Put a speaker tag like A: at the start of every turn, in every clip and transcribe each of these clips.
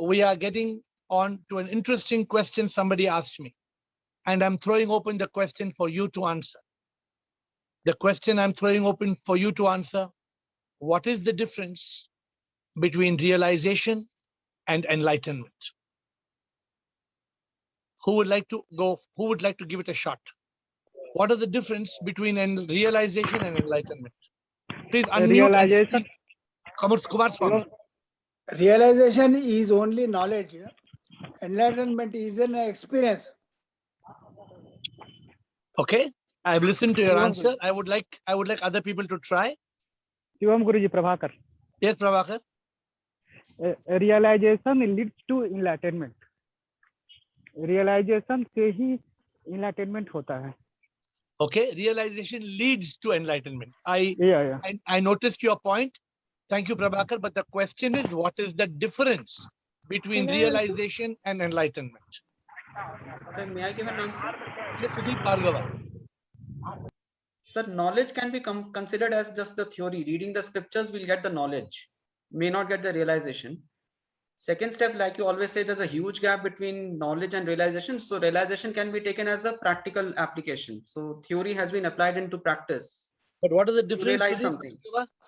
A: we are getting on to an interesting question somebody asked me, and I'm throwing open the question for you to answer. The question I'm throwing open for you to answer: what is the difference between realization and enlightenment? Who would like to go? Who would like to give it a shot? What are the difference between realization and enlightenment? Please unmute.
B: Realization.
A: Kumar Swami.
C: Realization is only knowledge. Enlightenment is an experience.
A: Okay, I've listened to your answer. I would like other people to try.
B: Shivam Guruji, Prabhakar.
A: Yes, Prabhakar.
B: Realization leads to enlightenment. Realization से ही enlightenment होता है.
A: Okay, realization leads to enlightenment. I noticed your point. Thank you, Prabhakar. But the question is, what is the difference between realization and enlightenment?
D: Sir, may I give an answer?
A: Yes, Sudeep Bhargava.
D: Sir, knowledge can be considered as just the theory. Reading the scriptures, we'll get the knowledge, may not get the realization. Second step, like you always say, there's a huge gap between knowledge and realization. So realization can be taken as a practical application. So theory has been applied into practice.
A: But what is the difference?
D: Realize something.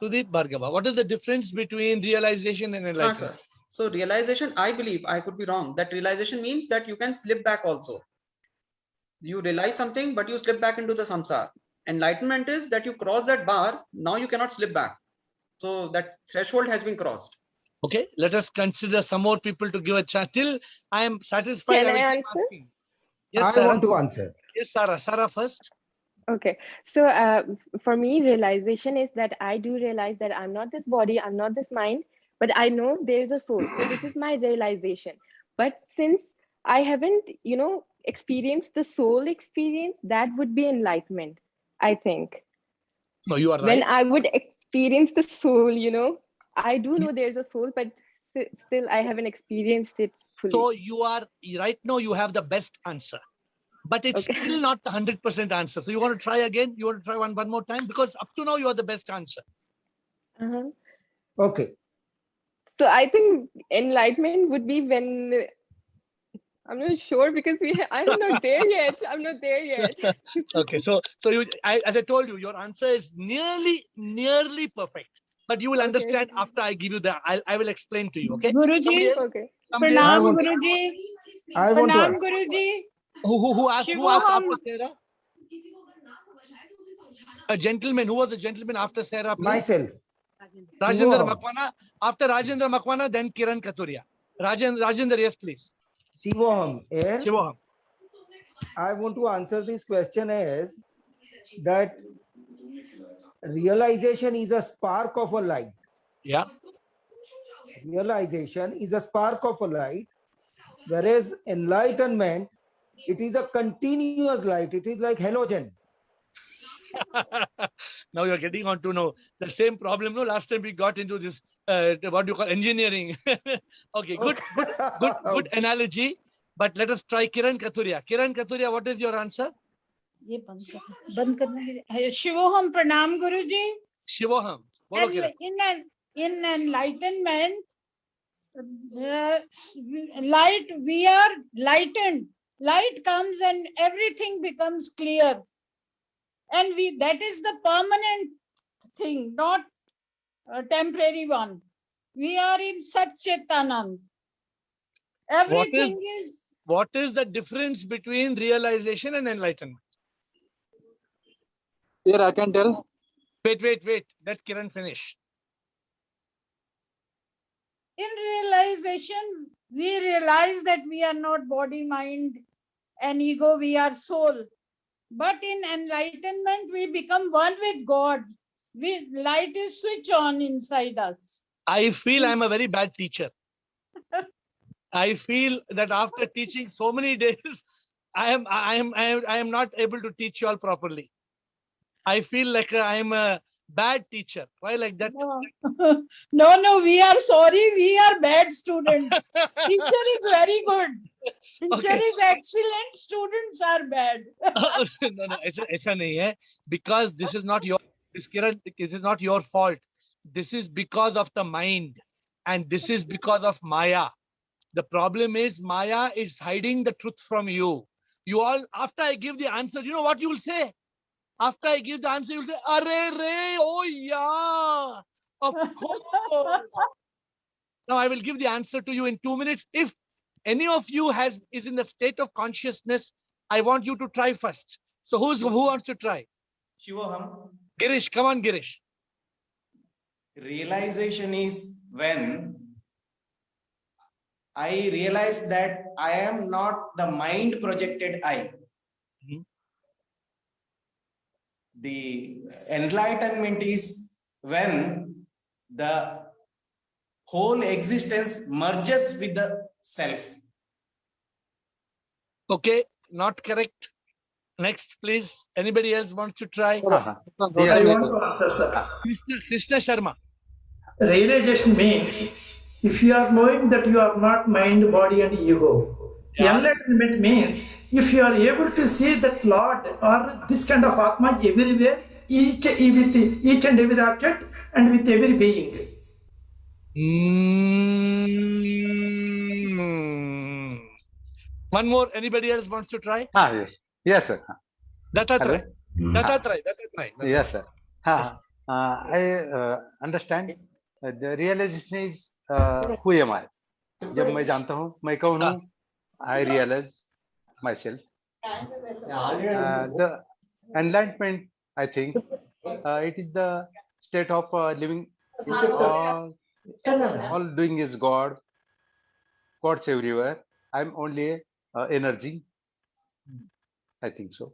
A: Sudeep Bhargava, what is the difference between realization and enlightenment?
D: So realization, I believe, I could be wrong, that realization means that you can slip back also. You realize something, but you slip back into the samsara. Enlightenment is that you cross that bar, now you cannot slip back. So that threshold has been crossed.
A: Okay, let us consider some more people to give a chance. Till I am satisfied.
E: Can I answer?
A: Yes,
F: I want to answer.
A: Yes, Sarah. Sarah first.
E: Okay, so for me, realization is that I do realize that I'm not this body, I'm not this mind, but I know there is a soul. So this is my realization. But since I haven't, experienced the soul experience, that would be enlightenment, I think.
A: No, you are right.
E: When I would experience the soul, I do know there's a soul, but still I haven't experienced it fully.
A: So you are right now, you have the best answer, but it's still not the 100% answer. So you want to try again? You want to try one more time? Because up to now, you are the best answer.
F: Okay.
E: So I think enlightenment would be when, I'm not sure because I'm not there yet. I'm not there yet.
A: Okay, so as I told you, your answer is nearly perfect. But you will understand after I give you I will explain to you. Okay.
G: Guruji. Pranam Guruji. Pranam Guruji.
A: Who asked after Sarah? A gentleman. Who was the gentleman after Sarah? Please?
F: Myself.
A: Rajendra Makwana. After Rajendra Makwana, then Kiran Katuria. Rajendra, yes, please.
F: Shivoham.
A: Shivoham.
F: I want to answer this question as that realization is a spark of a light.
A: Yeah.
F: Realization is a spark of a light, whereas enlightenment, it is a continuous light. It is like halogen.
A: Now you're getting on to know the same problem. No, last time we got into this, what do you call engineering? Okay, good analogy. But let us try Kiran Katuria. Kiran Katuria, what is your answer?
G: Shivoham, Pranam Guruji.
A: Shivoham.
G: In enlightenment, light, we are lightened. Light comes and everything becomes clear. And that is the permanent thing, not a temporary one. We are in Satchitanand. Everything is.
A: What is the difference between realization and enlightenment?
B: Here I can tell.
A: Wait. Let Kiran finish.
G: In realization, we realize that we are not body, mind, and ego. We are soul. But in enlightenment, we become one with God. Light is switch on inside us.
A: I feel I'm a very bad teacher. I feel that after teaching so many days, I am not able to teach you all properly. I feel like I am a bad teacher. Why like that?
G: No, we are sorry. We are bad students. Teacher is very good. Teacher is excellent. Students are bad.
A: No, ऐसा नहीं है. Because this is not your fault. This is because of the mind, and this is because of Maya. The problem is Maya is hiding the truth from you. You all, after I give the answer, you know what you will say? After I give the answer, you will say, Arre re, oh yeah, of course. Now I will give the answer to you in 2 minutes. If any of you is in the state of consciousness, I want you to try first. So who wants to try?
H: Shivoham,
A: Girish, come on, Girish.
H: realization is when I realize that I am not the mind projected I.
A: Mhm.
H: The enlightenment is when the whole existence merges with the self.
A: Okay, not correct. Next, please. Anybody else wants to try?
I: I want to answer, sir.
A: Krishna Sharma.
I: Realization means if you are knowing that you are not mind, body, and ego.
A: Yeah.
I: Enlightenment means if you are able to see that Lord or this kind of Atma everywhere, each and every object and with every being.
A: One more. Anybody else wants to try?
J: Yes. Yes, sir.
A: Dattatray. Dattatray.
J: Yes, sir. I understand. The realization is who am I? जब मैं जानता हूँ मैं कौन हूँ, I realize myself. The enlightenment, I think, it is the state of living. All doing is God. God's everywhere. I'm only energy. I think so.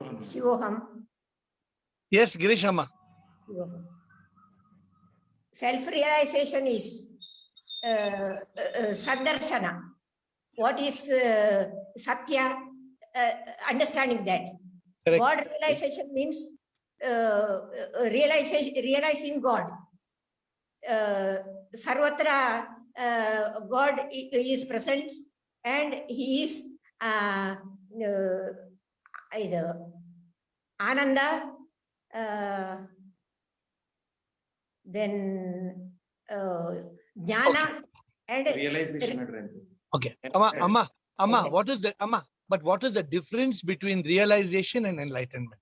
K: Shivoham.
A: Yes, Girish Amma.
K: Self-realization is Sadarshana. What is Satya? Understanding that.
A: Correct.
K: God realization means realizing God. Sarvatra God is present and he is Ananda, then Jnana and
H: Realization.
A: Okay. Amma, what is the Amma? But what is the difference between realization and enlightenment?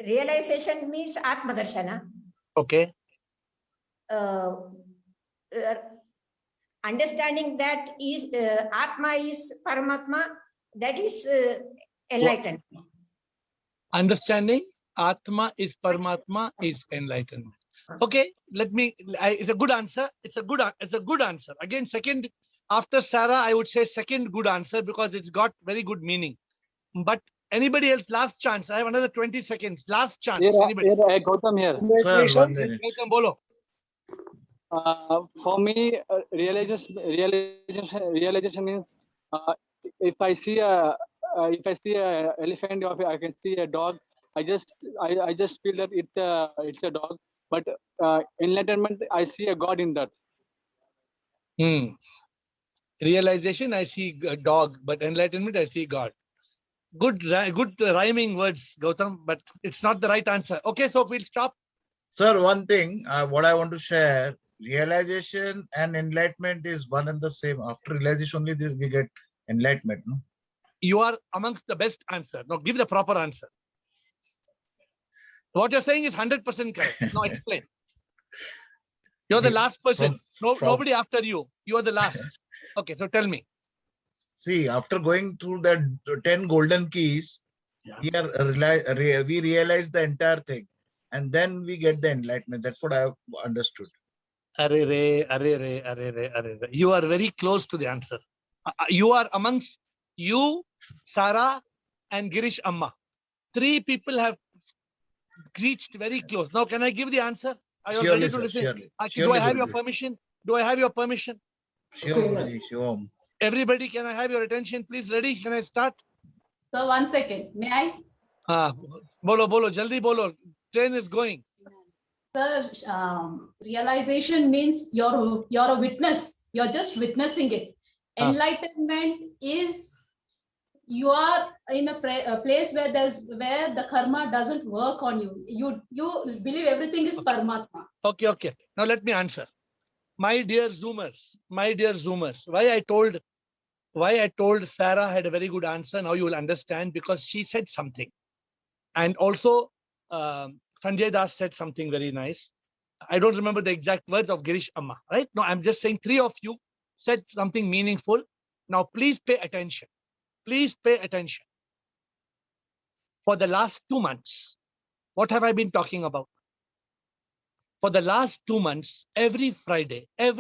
K: realization means Atma Darshana.
A: Okay.
K: Understanding that is Atma is Paramatma, that is enlightenment.
A: Understanding Atma is Paramatma is enlightenment. Okay, it's a good answer. It's a good answer. Again, second, after Sarah, I would say second good answer because it's got very good meaning. But anybody else, last chance. I have another 20 seconds. Last chance. Anybody?
B: Gautam here.
L: Sir, 1 minute.
A: Welcome, Bolo.
B: For me, realization means if I see a elephant or if I can see a dog, I just feel that it's a dog. But enlightenment, I see a God in that.
A: Realization, I see a dog, but enlightenment, I see God. Good rhyming words, Gautam, but it's not the right answer. Okay, so we'll stop.
L: Sir, one thing, what I want to share, realization and enlightenment is one and the same. After realization only we get enlightenment. No?
A: You are amongst the best answer. Now give the proper answer. What you're saying is 100% correct. Now explain. You're the last person. Nobody after you. You are the last. Okay, so tell me.
L: See, after going through the 10 golden keys, here we realize the entire thing. And then we get the enlightenment. That's what I have understood.
A: You are very close to the answer. You are amongst you, Sarah, and Girish Amma. 3 people have reached very close. Now, can I give the answer? Are you ready to listen?
L: Surely.
A: Do I have your permission? Do I have your permission?
L: Sure.
A: Everybody, can I have your attention, please? Ready? Can I start?
M: So 1 second, may I?
A: Bolo, jaldi bolo. Train is going.
M: Sir, realization means you're a witness. You're just witnessing it. Enlightenment is you are in a place where the karma doesn't work on you. You believe everything is Paramatma.
A: Okay. Now let me answer. my dear Zoomers, why I told Sarah had a very good answer. Now you will understand, because she said something. And also, Sanjay Das said something very nice. I don't remember the exact words of Girish Amma, right? No, I'm just saying 3 of you said something meaningful. Now, please pay attention. Please pay attention. For the last 2 months, what have I been talking about? For the last 2 months, every Friday, I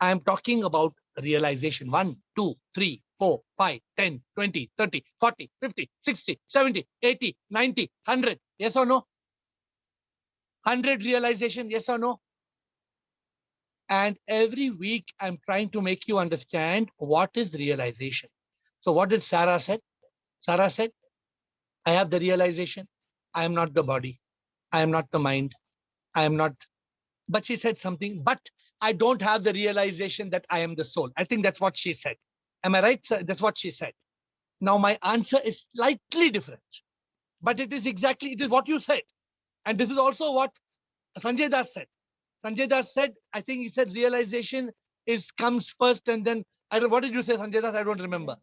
A: am talking about realization. 1, 2, 3, 4, 5, 10, 20, 30, 40, 50, 60, 70, 80, 90, 100. Yes or no? 100 realization, yes or no? And every week I'm trying to make you understand what is realization. So what did Sarah said? Sarah said, I have the realization. I am not the body. I am not the mind. I am not. But she said something, but I don't have the realization that I am the soul. I think that's what she said. Am I right, sir? That's what she said. Now my answer is slightly different, but it is what you said. And this is also what Sanjay Das said. Sanjay Das said, I think he said realization comes first, and then, what did you say, Sanjay Das? I don't remember.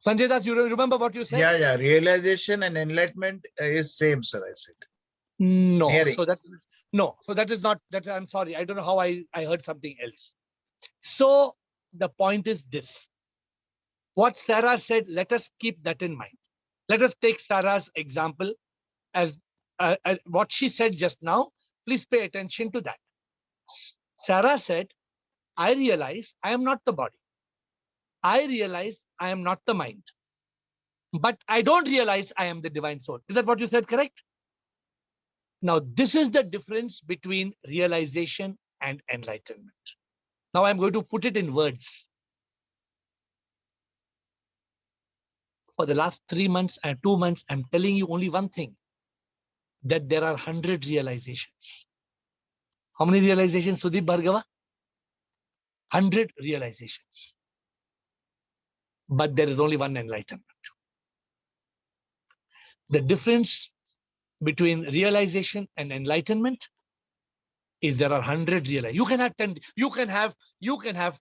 A: Sanjay Das, you remember what you said?
L: Yeah. Realization and enlightenment is same, sir, I said.
A: No.
L: Hearing.
A: So that is not, I'm sorry. I don't know how I heard something else. So the point is this. What Sarah said, let us keep that in mind. Let us take Sarah's example as what she said just now. Please pay attention to that. Sarah said, I realize I am not the body. I realize I am not the mind. But I don't realize I am the divine soul. Is that what you said, correct? Now, this is the difference between realization and enlightenment. Now I'm going to put it in words. For the last 3 months and 2 months, I'm telling you only one thing, that there are 100 realizations. How many realizations, Sudeep Bhargava? 100 realizations. But there is only one enlightenment. The difference between realization and enlightenment is there are 100 realizations. You can have 10. You can have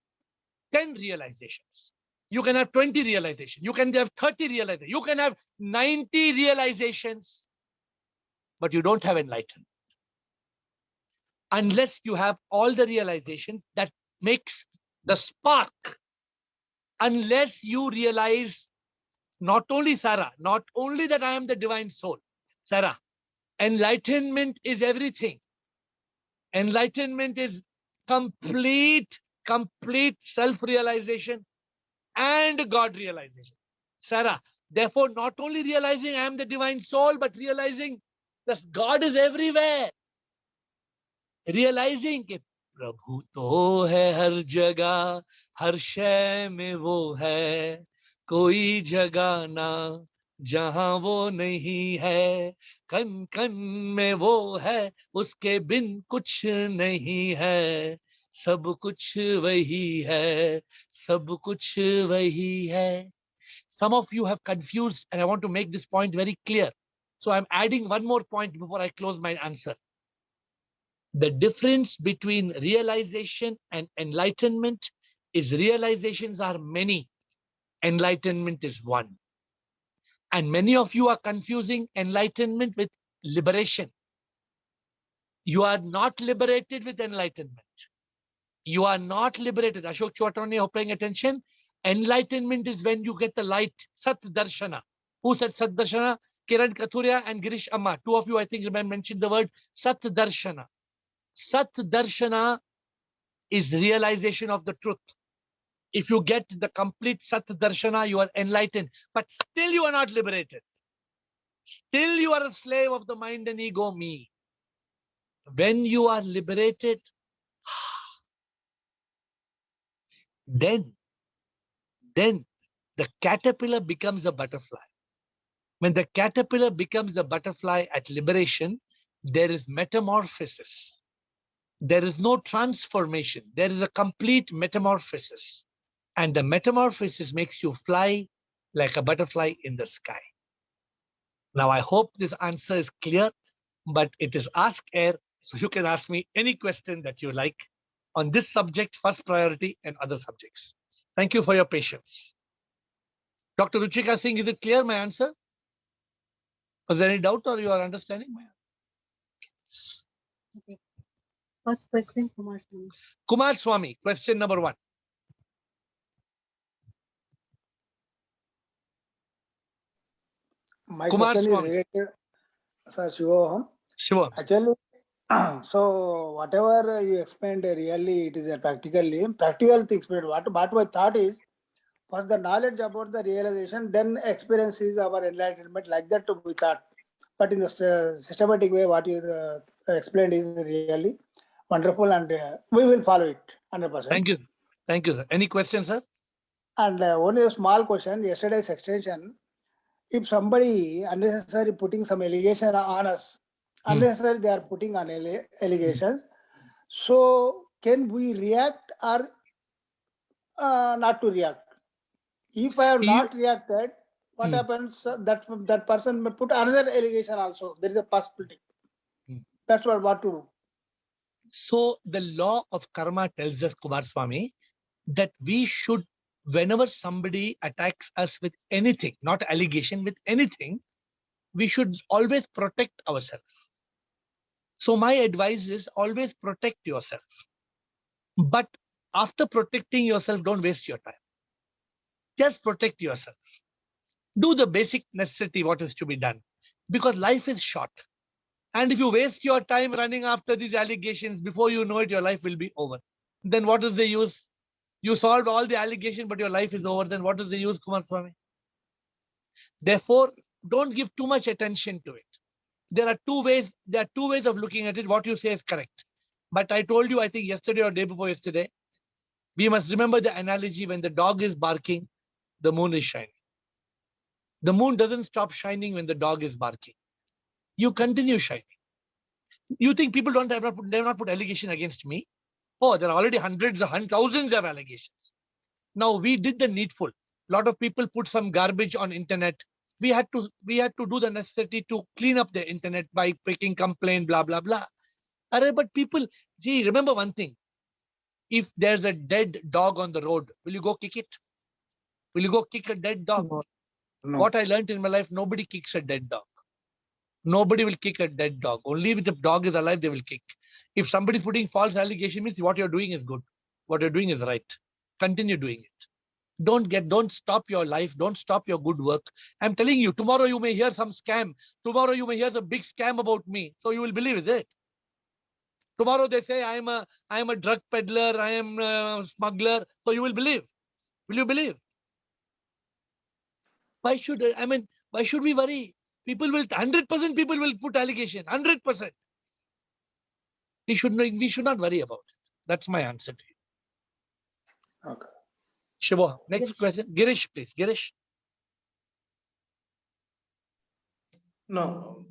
A: 10 realizations. You can have 20 realizations. You can have 30 realizations. You can have 90 realizations, but you don't have enlightenment. Unless you have all the realizations that makes the spark. Unless you realize, not only Sarah, not only that I am the divine soul, Sarah, enlightenment is everything. Enlightenment is complete self-realization and God realization. Sarah, therefore, not only realizing I am the divine soul, but realizing that God is everywhere. Realizing that Prabhu to hai har jagah, har shay mein wo hai, koi jagah na जहां वो नहीं है, कन कन में वो है, उसके बिन कुछ नहीं है, सब कुछ वही है, सब कुछ वही है. Some of you have confused, and I want to make this point very clear. So I'm adding one more point before I close my answer. The difference between realization and enlightenment is realizations are many, enlightenment is one. And many of you are confusing enlightenment with liberation. You are not liberated with enlightenment. You are not liberated. Ashok Chowatani, are paying attention. Enlightenment is when you get the light, Sat Darshana. Who said Sat Darshana? Kiran Kathuria and Girish Amma. Two of you, I think, mentioned the word Sat Darshana. Sat Darshana is realization of the truth. If you get the complete Sat Darshana, you are enlightened, but still you are not liberated. Still you are a slave of the mind and ego, me. When you are liberated, then the caterpillar becomes a butterfly. When the caterpillar becomes a butterfly at liberation, there is metamorphosis. There is no transformation. There is a complete metamorphosis. And the metamorphosis makes you fly like a butterfly in the sky. Now, I hope this answer is clear. but it is Ask Air, so you can ask me any question that you like on this subject, first priority, and other subjects. Thank you for your patience. Dr. Ruchika Singh, is it clear, my answer? Was there any doubt or you are understanding?
N: Okay. First question, Kumar Swami.
A: Kumar Swami, question number 1.
C: My
A: Kumar
C: question
A: Swami.
C: is related, Sir Shivoham.
A: Sure.
C: Actually, so whatever you explained, really it is a practical things. But what my thought is, first the knowledge about the realization, then experience is our enlightenment. Like that we thought. But in the systematic way, what you explained is really wonderful, and we will follow it 100%.
A: Thank you. Thank you, sir. Any questions, sir?
C: And only a small question. Yesterday's extension. If somebody unnecessarily putting some allegation on us, unnecessarily they are putting on allegations, so can we react or not to react? If I have not reacted, what happens? That person may put another allegation also. There is a possibility. That's what to do.
A: So the law of karma tells us, Kumar Swami, that we should, whenever somebody attacks us with anything, not allegation, with anything, we should always protect ourselves. So my advice is always protect yourself. But after protecting yourself, don't waste your time. Just protect yourself. Do the basic necessity, what is to be done. Because life is short. And if you waste your time running after these allegations, before you know it, your life will be over. Then what is the use? You solved all the allegations, but your life is over. Then what is the use, Kumar Swami? Therefore, don't give too much attention to it. There are two ways of looking at it. What you say is correct. But I told you, I think yesterday or day before yesterday, we must remember the analogy: when the dog is barking, the moon is shining. The moon doesn't stop shining when the dog is barking. You continue shining. You think people they have not put allegation against me? Oh, there are already hundreds, thousands of allegations. Now we did the needful. A lot of people put some garbage on internet. We had to do the necessity to clean up the internet by making complaint, blah blah blah. But people, remember one thing: if there's a dead dog on the road, will you go kick it? Will you go kick a dead dog?
C: No.
A: What I learned in my life: nobody kicks a dead dog. Nobody will kick a dead dog. Only if the dog is alive, they will kick. If somebody is putting false allegation, means what you're doing is good. What you're doing is right. Continue doing it. Don't stop your life. Don't stop your good work. I'm telling you, tomorrow you may hear some scam. Tomorrow you may hear the big scam about me. So you will believe, is it? Tomorrow they say I am a drug peddler, I am a smuggler. So you will believe. Will you believe? Why should we worry? 100% people will put allegation. 100%. We should not worry about it. That's my answer to you.
C: Okay.
A: Shiva, next question. Girish, please. Girish.
H: No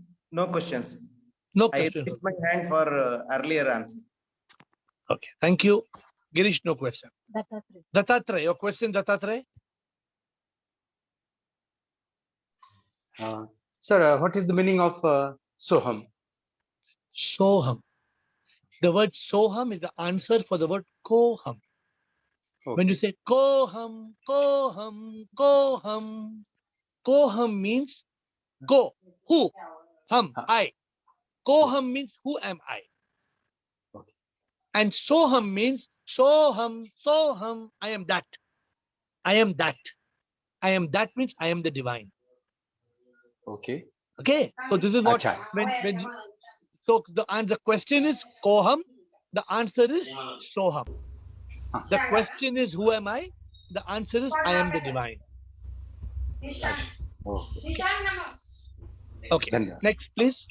H: questions.
A: No
H: I
A: questions.
H: raised my hand for earlier answer.
A: Okay, thank you. Girish, no question.
N: Dattatreya.
A: Dattatreya, your question, Dattatreya?
J: Sir, what is the meaning of Soham?
A: Soham. The word Soham is the answer for the word Koham.
J: Okay.
A: When you say Koham, Koham, Koham, Koham means go, who, hum, I. Koham means who am I?
J: Okay.
A: And Soham means Soham, Soham, I am that. I am that. I am that means I am the divine.
J: Okay.
A: Okay. So this is what so the question is Koham, the answer is Soham. The question is who am I? The answer is I am the divine. Okay. Next, please.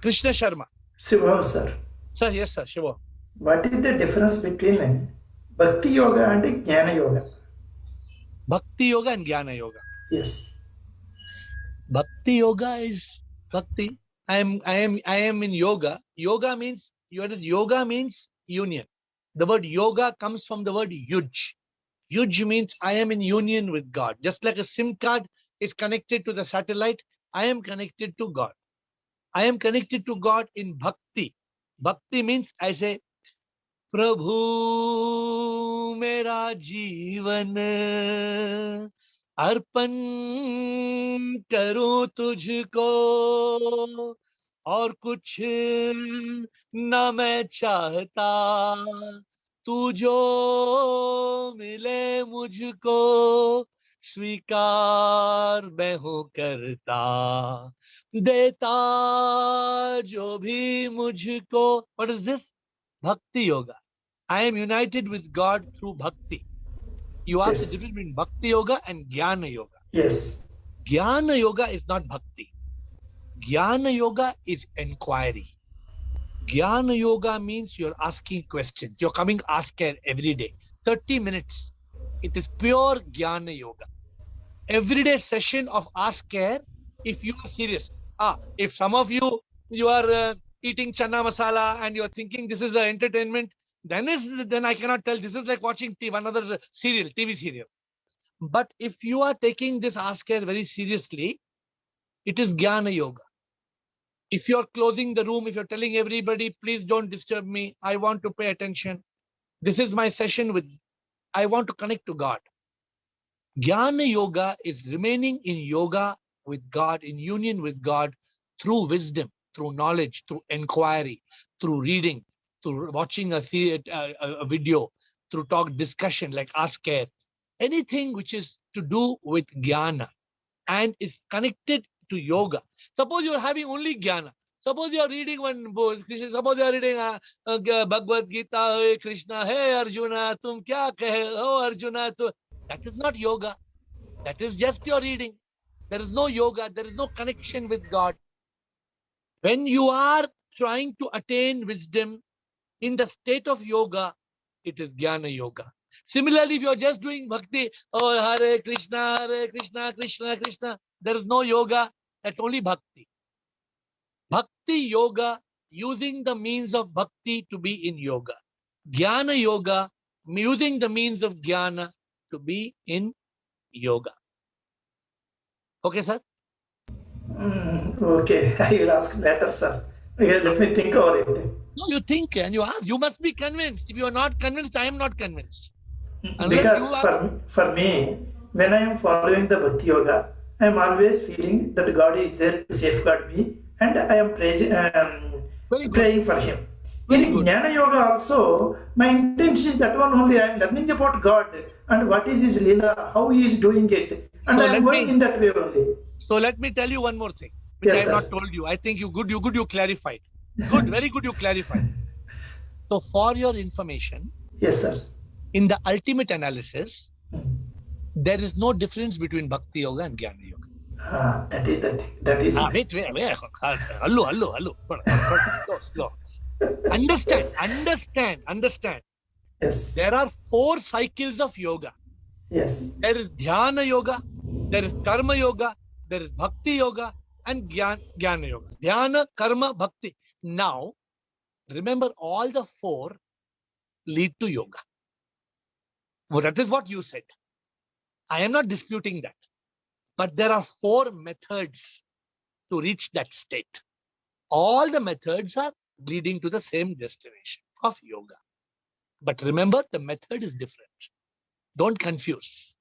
A: Krishna Sharma.
I: Shiva, sir.
A: Sir, yes, sir. Shiva.
I: What is the difference between Bhakti Yoga and Jnana Yoga?
A: Bhakti Yoga and Jnana Yoga.
I: Yes.
A: Bhakti Yoga is Bhakti. I am in yoga. Yoga means union. The word yoga comes from the word yuj. Yuj means I am in union with God. Just like a SIM card is connected to the satellite, I am connected to God. I am connected to God in bhakti. Bhakti means I say, Prabhu mera जीवन अर्पण करूं तुझको और कुछ न मैं चाहता तू जो मिले मुझको स्वीकार मैं हूं करता देता जो भी मुझको. What is this? Bhakti yoga. I am united with God through bhakti. You ask the difference between bhakti yoga and jnana yoga.
I: Yes.
A: Jnana yoga is not bhakti. Jnana yoga is inquiry. Jnana yoga means you're asking questions. You're coming asker every day. 30 minutes. It is pure jnana yoga. Everyday session of asker if you are serious. If some of you are eating chana masala and you're thinking this is an entertainment, then I cannot tell. This is like watching another serial, TV serial. But if you are taking this asker very seriously, it is jnana yoga. If you're closing the room, if you're telling everybody, please don't disturb me, I want to pay attention. This is my session with, I want to connect to God. Jnana yoga is remaining in yoga with God, in union with God through wisdom, through knowledge, through inquiry, through reading, through watching a video, through discussion like asker. Anything which is to do with jnana and is connected to yoga. Suppose you are having only jnana. Suppose you are reading one book. Suppose you are reading Bhagavad Gita. Hey Krishna, hey Arjuna, tum kya kahe? Oh Arjuna, that is not yoga. That is just your reading. There is no yoga. There is no connection with God. When you are trying to attain wisdom in the state of yoga, it is jnana yoga. Similarly, if you are just doing bhakti, oh Hare Krishna, Krishna Krishna, there is no yoga. That's only bhakti. Bhakti yoga, using the means of bhakti to be in yoga. Jnana yoga, using the means of jnana to be in yoga. Okay, sir?
I: Okay, I will ask later, sir. Okay, let me think over it.
A: No, you think and you ask. You must be convinced. If you are not convinced, I am not convinced.
I: Because for me, when I am following the Bhakti Yoga, I am always feeling that God is there to safeguard me and I am praying for Him. In Jnana Yoga also, my intention is that one only. I am learning about God and what is His Leela, how He is doing it. And I am going in that way only.
A: So let me tell you one more thing, which I have not told you. I think you clarified. Good, very good, you clarified. So for your information,
I: yes, sir.
A: In the ultimate analysis, there is no difference between Bhakti Yoga and Jnana Yoga.
I: That is the thing. That is
A: wait. Hello. Slow. Understand.
I: Yes.
A: There are 4 cycles of yoga.
I: Yes.
A: There is Dhyana Yoga, there is Karma Yoga, there is Bhakti Yoga, and Jnana Yoga. Dhyana, Karma, Bhakti. Now, remember all the 4 lead to yoga. Well, that is what you said. I am not disputing that. But there are 4 methods to reach that state. All the methods are leading to the same destination of yoga. But remember, the method is different. Don't confuse.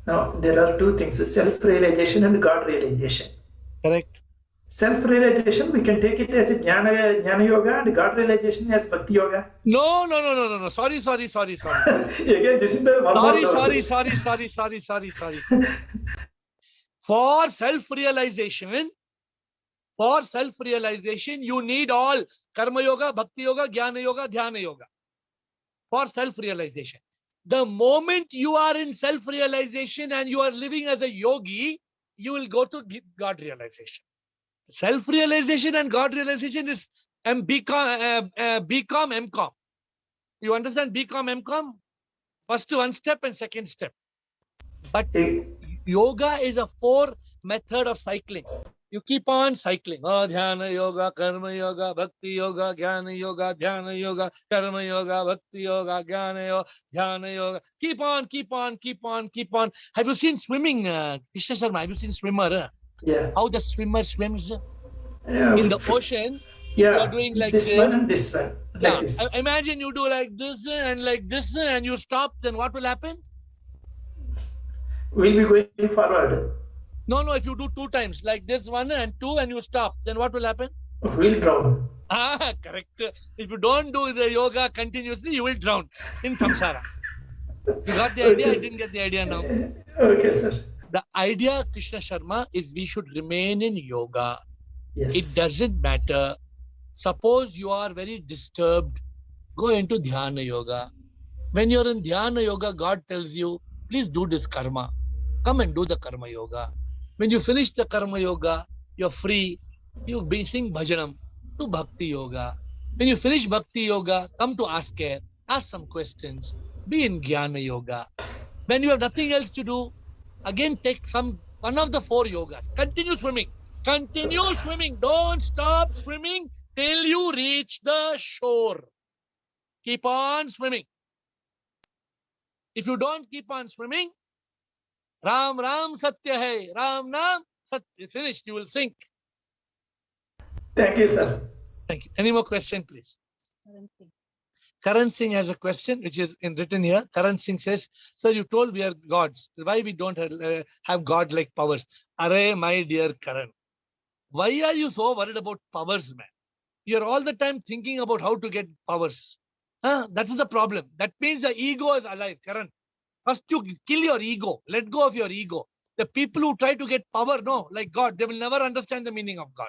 I: Now, there are 2 things, self-realization and God-realization.
A: Correct.
I: Self-realization, we can take it as a Jnana Yoga and God-realization as Bhakti Yoga.
A: No. Sorry.
I: Again, this is the one.
A: Sorry. For self-realization, you need all Karma Yoga, Bhakti Yoga, Jnana Yoga, Dhyana Yoga. For self-realization. The moment you are in self-realization and you are living as a yogi, you will go to God realization. Self-realization and God realization is BCom, MCom. You understand BCom, MCom? First 1 step and second step. But yoga is a 4 method of cycling. You keep on cycling. Oh, Dhyana Yoga, Karma Yoga, Bhakti Yoga, Jnana Yoga, Dhyana Yoga, Karma Yoga, Bhakti Yoga, Jnana Yoga, Dhyana Yoga. Keep on. Have you seen swimming, Krishna Sharma? Have you seen swimmer?
I: Yeah.
A: How the swimmer swims? In the ocean, you are
I: Yeah,
A: doing like
I: this one and this one, like
A: Yeah.
I: this.
A: Imagine you do like this and you stop, then what will happen?
I: We'll be going forward.
A: No, if you do 2 times, like this 1 and 2 and you stop, then what will happen?
I: We'll drown.
A: Correct. If you don't do the yoga continuously, you will drown in samsara. You got the idea? I didn't get the idea now.
I: Okay, sir.
A: The idea, Krishna Sharma, is we should remain in yoga.
I: Yes.
A: It doesn't matter. Suppose you are very disturbed, go into dhyana yoga. When you're in dhyana yoga, God tells you, please do this karma. Come and do the karma yoga. When you finish the karma yoga, you're free. You sing bhajanam, do bhakti yoga. When you finish bhakti yoga, come to ask care, ask some questions, be in jnana yoga. When you have nothing else to do, again take one of the 4 yogas. Continue swimming. Continue swimming. Don't stop swimming till you reach the shore. Keep on swimming. If you don't keep on swimming, Ram Ram Satya Hai, Ram Nam Satya, finished, you will sink.
I: Thank you, sir.
A: Thank you. Any more question, please? Karan Singh has a question which is written here. Karan Singh says, sir, you told we are gods. Why we don't have God-like powers? Array, my dear Karan, why are you so worried about powers, man? You're all the time thinking about how to get powers. That is the problem. That means the ego is alive, Karan. First you kill your ego. Let go of your ego. The people who try to get power, no, like God, they will never understand the meaning of God.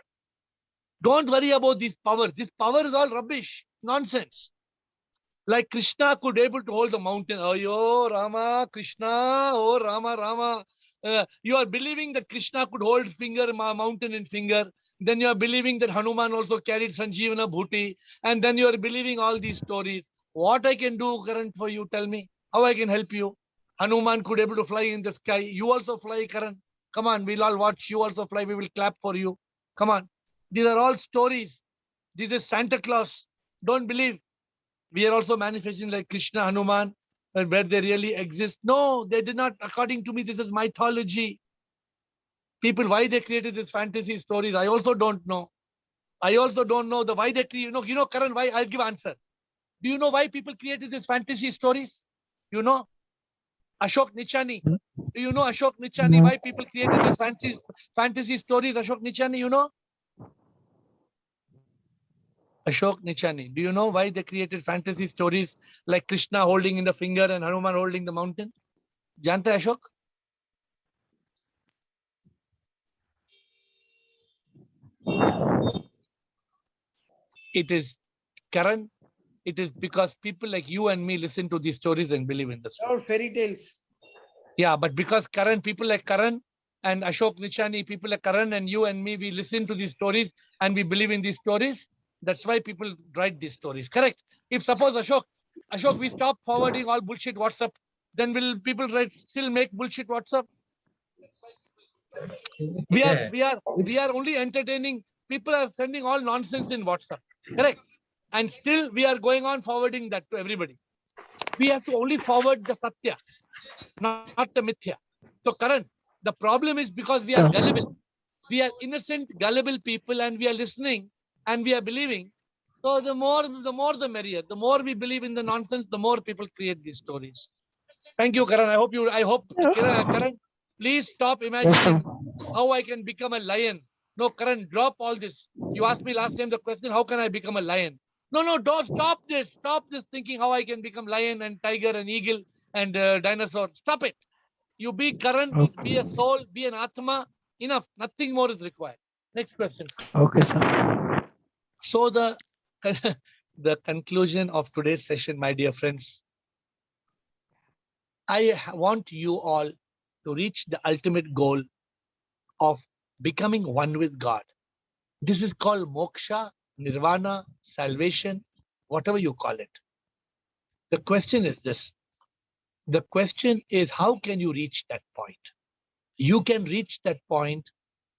A: Don't worry about these powers. This power is all rubbish, nonsense. Like Krishna could be able to hold the mountain. Ayo, Rama, Krishna, oh, Rama, Rama. You are believing that Krishna could hold mountain in finger. Then you are believing that Hanuman also carried Sanjeevana Bhuti. And then you are believing all these stories. What I can do, Karan, for you, tell me. How I can help you? Hanuman could be able to fly in the sky. You also fly, Karan. Come on, we'll all watch. You also fly. We will clap for you. Come on. These are all stories. This is Santa Claus. Don't believe. We are also manifesting like Krishna, Hanuman, where they really exist. No, they did not. According to me, this is mythology. People, why they created these fantasy stories, I also don't know. I also don't know why they create. You know, Karan, why? I'll give answer. Do you know why people created these fantasy stories? You know? Ashok Nichani. Do you know Ashok Nichani? Why people created these fantasy stories? Ashok Nichani, you know? Ashok Nichani. Do you know why they created fantasy stories like Krishna holding in the finger and Hanuman holding the mountain? Janta Ashok? It is, Karan, it is because people like you and me listen to these stories and believe in the stories.
C: Fairy tales.
A: Yeah, but because Karan, people like Karan and Ashok Nichani, people like Karan and you and me, we listen to these stories and we believe in these stories. That's why people write these stories. Correct. If suppose Ashok, we stop forwarding all bullshit WhatsApp, then will people still make bullshit WhatsApp? We are only entertaining. People are sending all nonsense in WhatsApp. Correct. And still we are going on forwarding that to everybody. We have to only forward the Satya, not the Mithya. So Karan, the problem is because we are gullible. We are innocent, gullible people and we are listening and we are believing. So the more the merrier. The more we believe in the nonsense, the more people create these stories. Thank you, Karan. I hope Karan, please stop imagining how I can become a lion. No, Karan, drop all this. You asked me last time the question, how can I become a lion? No, don't stop this. Stop this thinking how I can become lion and tiger and eagle and dinosaur. Stop it. You be Karan, be a soul, be an Atma. Enough. Nothing more is required. Next question.
O: Okay, sir.
A: So the conclusion of today's session, my dear friends, I want you all to reach the ultimate goal of becoming one with God. This is called moksha, nirvana, salvation, whatever you call it. The question is this. The question is, how can you reach that point? You can reach that point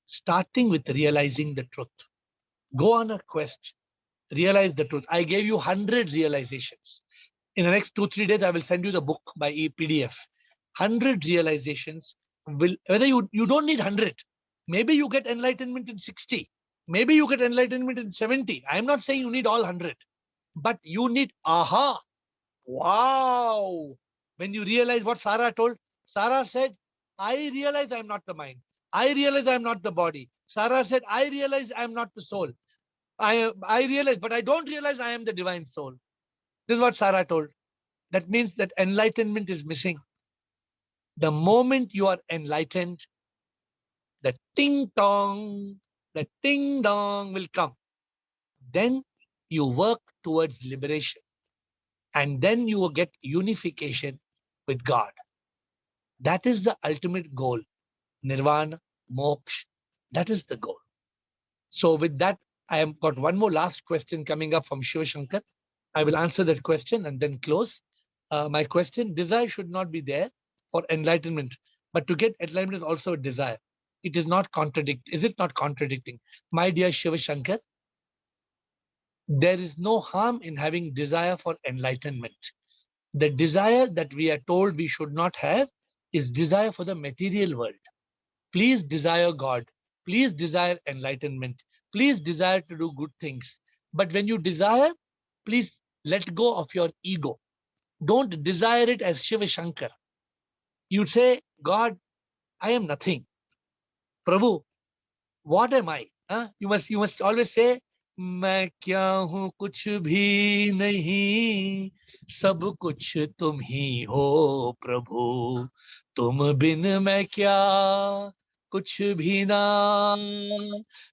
A: starting with realizing the truth. Go on a quest, realize the truth. I gave you 100 realizations. In the next 2-3 days, I will send you the book by PDF. 100 realizations will, whether you don't need 100. Maybe you get enlightenment in 60. Maybe you get enlightenment in 70. I'm not saying you need all 100, but you need aha. Wow. When you realize what Sarah told, Sarah said, I realize I'm not the mind. I realize I'm not the body. Sarah said, I realize I'm not the soul. I realize, but I don't realize I am the divine soul. This is what Sarah told. That means that enlightenment is missing. The moment you are enlightened, the ting tong, the ting dong will come. Then you work towards liberation. And then you will get unification with God. That is the ultimate goal. Nirvana, moksha, that is the goal. So with that, I have got one more last question coming up from Shiva Shankar. I will answer that question and then close. My question, desire should not be there for enlightenment, but to get enlightenment is also a desire. It is not is it not contradicting? My dear Shiva Shankar, there is no harm in having desire for enlightenment. The desire that we are told we should not have is desire for the material world. Please desire God. Please desire enlightenment. Please desire to do good things. But when you desire, please let go of your ego. Don't desire it as Shiva Shankar. You say, God, I am nothing. Prabhu, what am I? You must always say, मैं क्या हूँ कुछ भी नहीं, सब कुछ तुम ही हो प्रभु, तुम बिन मैं क्या कुछ भी ना,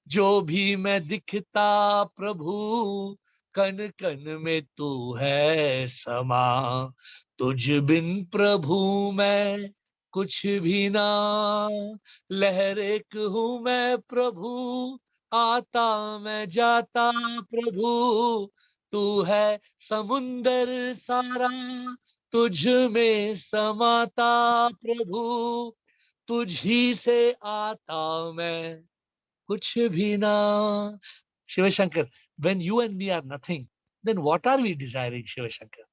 A: जो भी मैं दिखता प्रभु, कण कण में तू है समा, तुझ बिन प्रभु मैं कुछ भी ना, लहर एक हूँ मैं प्रभु, आता मैं जाता प्रभु, तू है समुंदर सारा, तुझ में समाता प्रभु, तुझ ही से आता मैं कुछ भी ना. Shiva Shankar, when you and me are nothing, then what are we desiring, Shiva Shankar?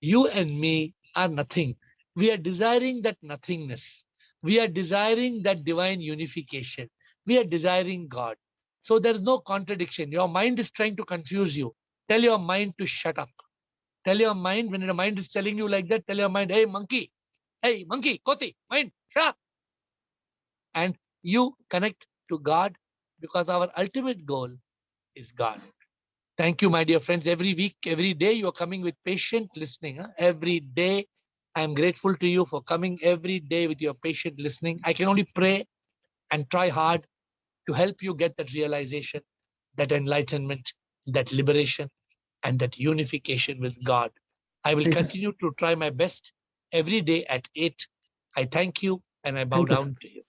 A: You and me are nothing. We are desiring that nothingness. We are desiring that divine unification. We are desiring God. So there is no contradiction. Your mind is trying to confuse you. Tell your mind to shut up. Tell your mind, when your mind is telling you like that, tell your mind, hey monkey, koti, mind, shut up. And you connect to God, because our ultimate goal is God. Thank you, my dear friends. Every week, every day, you are coming with patient listening. Every day, I am grateful to you for coming every day with your patient listening. I can only pray and try hard to help you get that realization, that enlightenment, that liberation, and that unification with God. I will continue to try my best every day at 8. I thank you and I bow down to you.